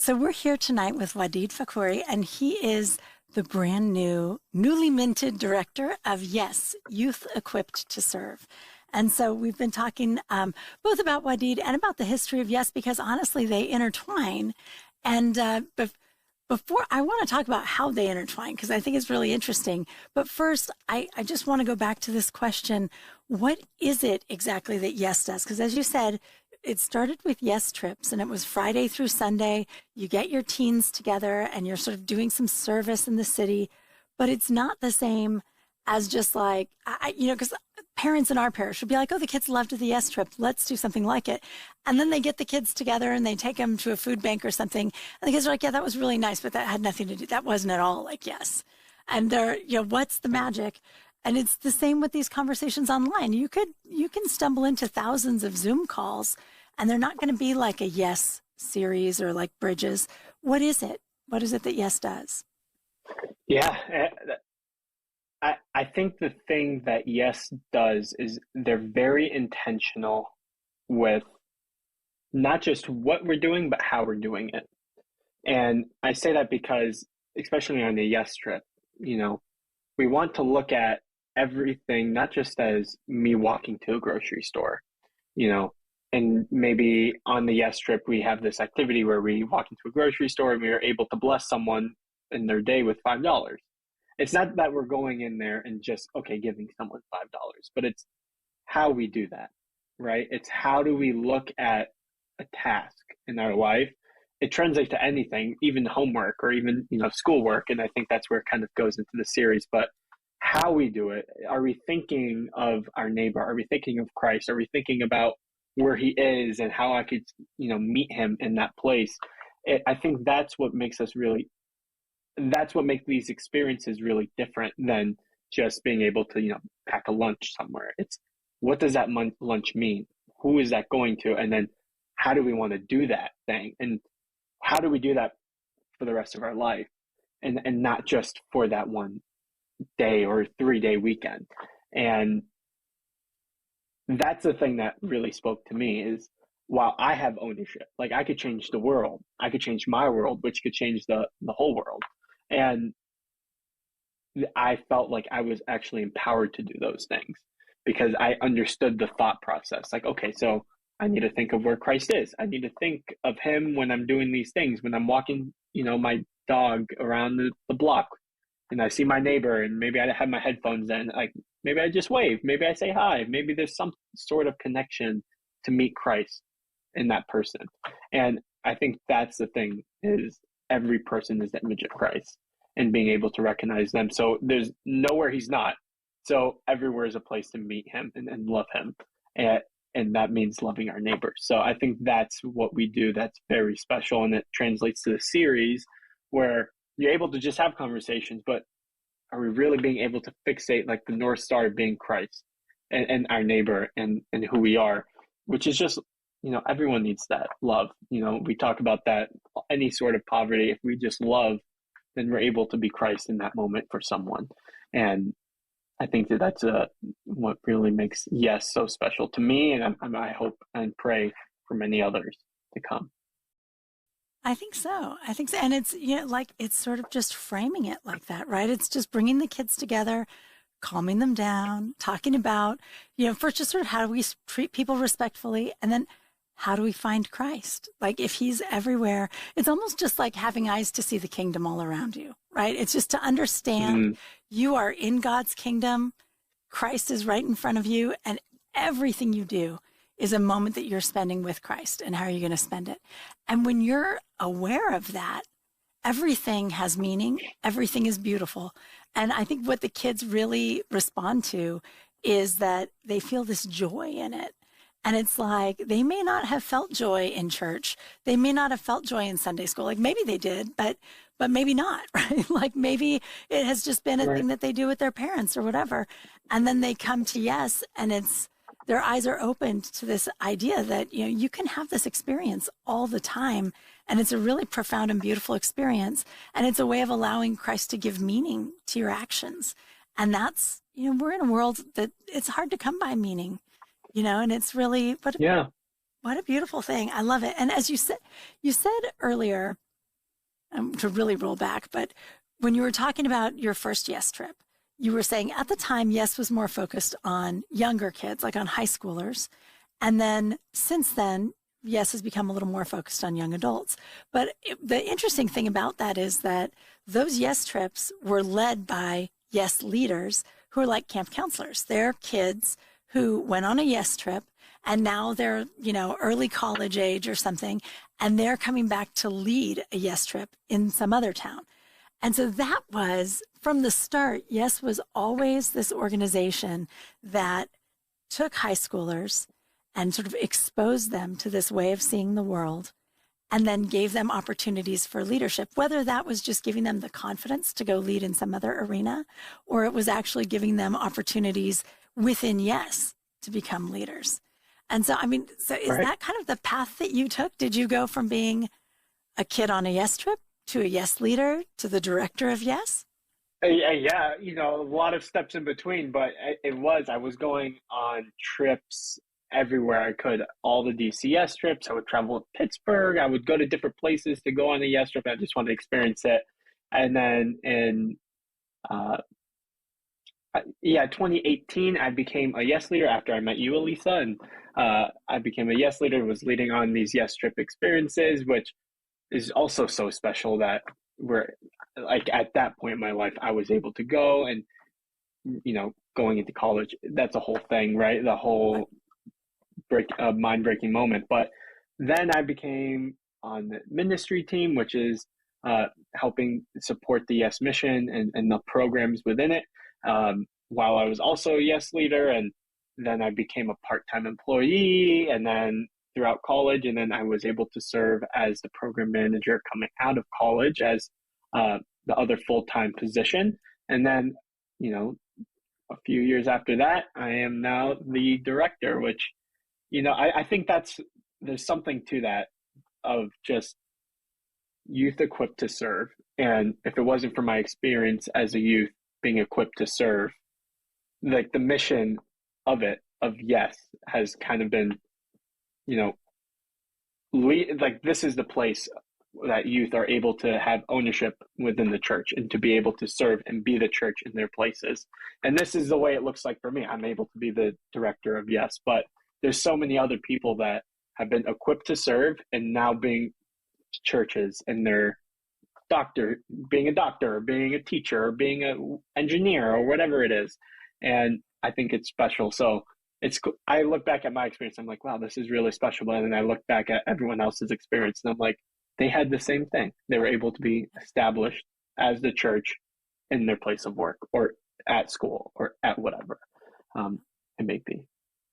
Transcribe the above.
So we're here tonight with Wadid Fakhoury, and he is the brand new, newly minted director of Yes, Youth Equipped to Serve. And so we've been talking both about Wadid and about the history of Yes, because honestly, they intertwine. And before, I want to talk about how they intertwine, because I think it's really interesting. But first, I just want to go back to this question. What is it exactly that Yes does? Because as you said, it started with Yes Trips, and it was Friday through Sunday. You get your teens together and you're sort of doing some service in the city, but it's not the same as just like, because parents in our parish would be like, oh, the kids loved the Yes Trip. Let's do something like it. And then they get the kids together and they take them to a food bank or something. And the kids are like, yeah, that was really nice, but that had nothing to do. That wasn't at all like Yes. And they're, what's the magic? And it's the same with these conversations online. You can stumble into thousands of Zoom calls, and they're not going to be like a Yes series or like Bridges. What is it? What is it that Yes does? Yeah, I think the thing that Yes does is they're very intentional with not just what we're doing, but how we're doing it. And I say that because, especially on the Yes Trip, we want to look at everything, not just as me walking to a grocery store, and maybe on the Yes Trip, we have this activity where we walk into a grocery store and we are able to bless someone in their day with $5. It's not that we're going in there and just, giving someone $5, but it's how we do that, right? It's how do we look at a task in our life. It translates to anything, even homework or even, schoolwork. And I think that's where it kind of goes into the series, but how we do it. Are we thinking of our neighbor? Are we thinking of Christ? Are we thinking about where he is and how I could, meet him in that place? I think that's what makes these experiences really different than just being able to, pack a lunch somewhere. It's what does that lunch mean? Who is that going to? And then how do we want to do that thing? And how do we do that for the rest of our life? And not just for that one day or 3-day weekend. And that's the thing that really spoke to me is, while I have ownership, like I could change the world, I could change my world, which could change the whole world. And I felt like I was actually empowered to do those things because I understood the thought process. Like, okay, so I need to think of where Christ is. I need to think of him when I'm doing these things, when I'm walking, my dog around the block and I see my neighbor and maybe I have my headphones in, like maybe I just wave, maybe I say hi, maybe there's some sort of connection to meet Christ in that person. And I think that's the thing, is every person is the image of Christ and being able to recognize them. So there's nowhere he's not. So everywhere is a place to meet him and love him. And that means loving our neighbors. So I think that's what we do that's very special. And it translates to the series where you're able to just have conversations, but are we really being able to fixate like the North Star being Christ and our neighbor and who we are, which is just, everyone needs that love. We talk about that, any sort of poverty, if we just love, then we're able to be Christ in that moment for someone. And I think that's what really makes Yes so special to me, and I hope and pray for many others to come. I think so. And it's, it's sort of just framing it like that, right? It's just bringing the kids together, calming them down, talking about, first just sort of how do we treat people respectfully, and then how do we find Christ? Like if he's everywhere, it's almost just like having eyes to see the kingdom all around you, right? It's just to understand you are in God's kingdom. Christ is right in front of you, and everything you do is a moment that you're spending with Christ, and how are you going to spend it? And when you're aware of that, everything has meaning, everything is beautiful. And I think what the kids really respond to is that they feel this joy in it. And it's like, they may not have felt joy in church. They may not have felt joy in Sunday school. Like maybe they did, but maybe not, right? Like maybe it has just been a thing that they do with their parents or whatever. And then they come to Yes, and their eyes are opened to this idea that, you can have this experience all the time. And it's a really profound and beautiful experience. And it's a way of allowing Christ to give meaning to your actions. And that's, we're in a world that it's hard to come by meaning, and it's really, what a beautiful thing. I love it. And as you said earlier, to really roll back. But when you were talking about your first Yes trip, you were saying at the time, Yes was more focused on younger kids, like on high schoolers. And then since then, Yes has become a little more focused on young adults. But the interesting thing about that is that those Yes trips were led by Yes leaders who are like camp counselors. They're kids who went on a Yes trip and now they're, early college age or something, and they're coming back to lead a Yes trip in some other town. And so that was from the start, Yes was always this organization that took high schoolers and sort of exposed them to this way of seeing the world and then gave them opportunities for leadership, whether that was just giving them the confidence to go lead in some other arena, or it was actually giving them opportunities within Yes to become leaders. And so, so is that kind of the path that you took? Did you go from being a kid on a Yes trip to a Yes leader to the director of Yes? Yeah, a lot of steps in between, but I was going on trips everywhere I could. All the DCS trips, I would travel to Pittsburgh. I would go to different places to go on a Yes trip. I just wanted to experience it. And then in 2018, I became a Yes leader after I met you, Elisa, and I became a Yes leader, was leading on these Yes trip experiences, which is also so special that we're like at that point in my life, I was able to go and, going into college, that's a whole thing, right? The whole mind-breaking moment. But then I became on the ministry team, which is helping support the Yes mission and the programs within it, while I was also a Yes leader. And then I became a part-time employee, and then throughout college, and then I was able to serve as the program manager coming out of college as the other full-time position. And then, a few years after that, I am now the director, which, I think there's something to that of just youth equipped to serve. And if it wasn't for my experience as a youth being equipped to serve, like the mission of Yes has kind of been, like this is the place that youth are able to have ownership within the church and to be able to serve and be the church in their places. And this is the way it looks like for me. I'm able to be the director of Yes, but there's so many other people that have been equipped to serve and now being churches and they're being a doctor or being a teacher or being an engineer or whatever it is. And I think it's special. So I look back at my experience, I'm like, wow, this is really special. And then I look back at everyone else's experience and I'm like, they had the same thing. They were able to be established as the church in their place of work or at school or at whatever.